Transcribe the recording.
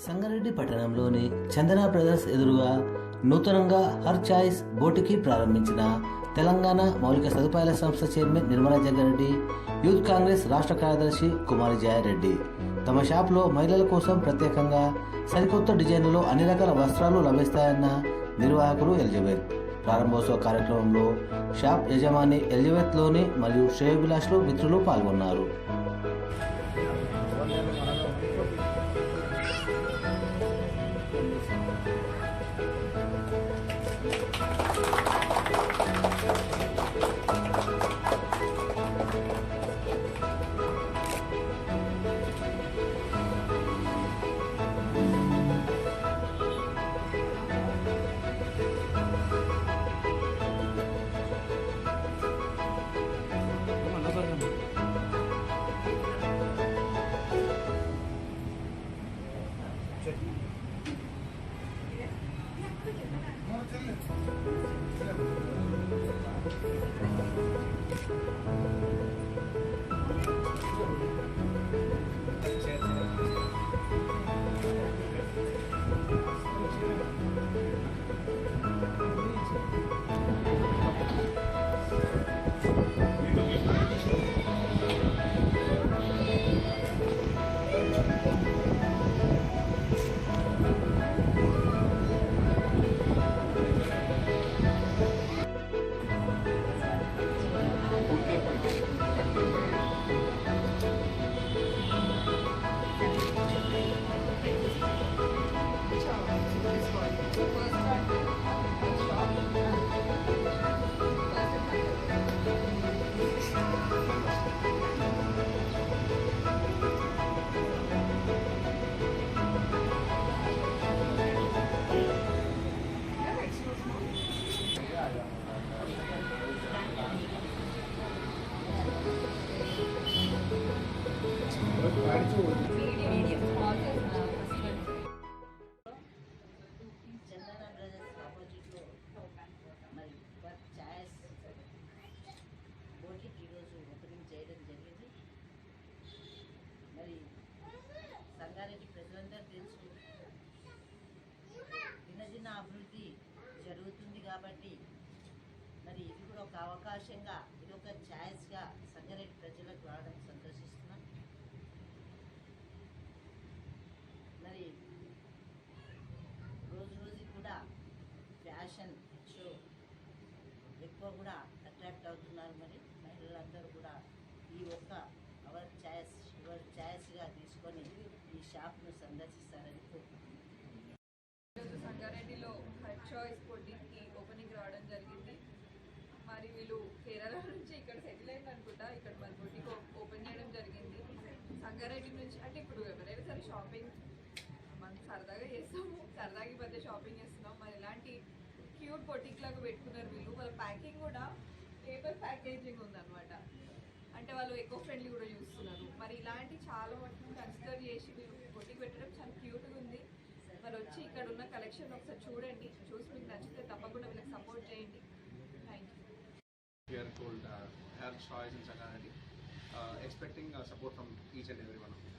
సంగారెడ్డి పట్టణంలోని చందన బ్రదర్స్ ఎదురుగా నూతనంగా హర్ చాయిస్ బోటికి ప్రారంభించిన తెలంగాణ మౌలిక సదుపాయాల సంస్థ చైర్మన్ నిర్మలా జగ్గారెడ్డి, యూత్ కాంగ్రెస్ రాష్ట్ర కార్యదర్శి కుమారి జయారెడ్డి తమ షాప్లో మహిళల కోసం ప్రత్యేకంగా సరికొత్త డిజైన్లలో అన్ని రకాల వస్త్రాలు లభిస్తాయన్న నిర్వాహకులు ఎలిజబెత్. ప్రారంభోత్సవ కార్యక్రమంలో షాప్ యజమాని ఎలిజబెత్లోని మరియు శ్రేయోభిలాషులు మిత్రులు పాల్గొన్నారు. చందన బ్రదర్స్ ఆపోజిట్లో మరి వర్క్ ఛాయస్ బోటికి ఈరోజు ఓపెనింగ్ చేయడం జరిగింది. మరి సంగారెడ్డి ప్రజలందరూ తెలుసు, దినదిన అభివృద్ధి జరుగుతుంది కాబట్టి మరి ఇది కూడా ఒక అవకాశంగా, ఇది ఒక ఛాయస్గా సంగారెడ్డి ప్రజలకు రావడం సంతోషిస్తున్నాం. మరి రోజు రోజుకి కూడా ఫ్యాషన్ షో ఎక్కువ కూడా అట్రాక్ట్ అవుతున్నారు. మరి మహిళలందరూ కూడా ఈ ఒక్క యువర్ ఛాయిస్గా తీసుకొని ఈ షాప్ను సందర్శిస్తారని కోరుకుంటున్నాను. సంగారెడ్డిలో హర్ చాయిస్ బొటిక్కి ఓపెనింగ్ రావడం జరిగింది. మరి వీళ్ళు కేరళ నుంచి ఇక్కడ సెటిల్ అయింది అనుకుంటా. ఇక్కడ మన బొటిక్ ఓపెన్ చేయడం జరిగింది. సంగారెడ్డి నుంచి అంటే ఇప్పుడు ఎవరైనా సరే షాపింగ్ మనం సరదాగా చేస్తాము, సరదాగా ఈ మధ్య షాపింగ్ చేస్తున్నాం. మరి ఎలాంటి క్యూట్ బొటిక్ లాగా పెట్టుకున్నారు వీళ్ళు. వాళ్ళ ప్యాకింగ్ కూడా పేపర్ ప్యాకేజింగ్ ఉందన్నమాట. అంటే వాళ్ళు ఎకో ఫ్రెండ్లీ కూడా చూస్తున్నారు. మరి ఇలాంటి చాలా మటుకు కన్సిడర్ చేసి వీళ్ళు బొటిక్ పెట్టడం చాలా క్యూట్గా ఉంది. మరి వచ్చి ఇక్కడ ఉన్న కలెక్షన్ ఒకసారి చూడండి, చూసి మీకు నచ్చితే తప్పకుండా వీళ్ళకి సపోర్ట్ చేయండి. Thank you. We are called Her Choice in Sangareddy, expecting support from each and every one of you.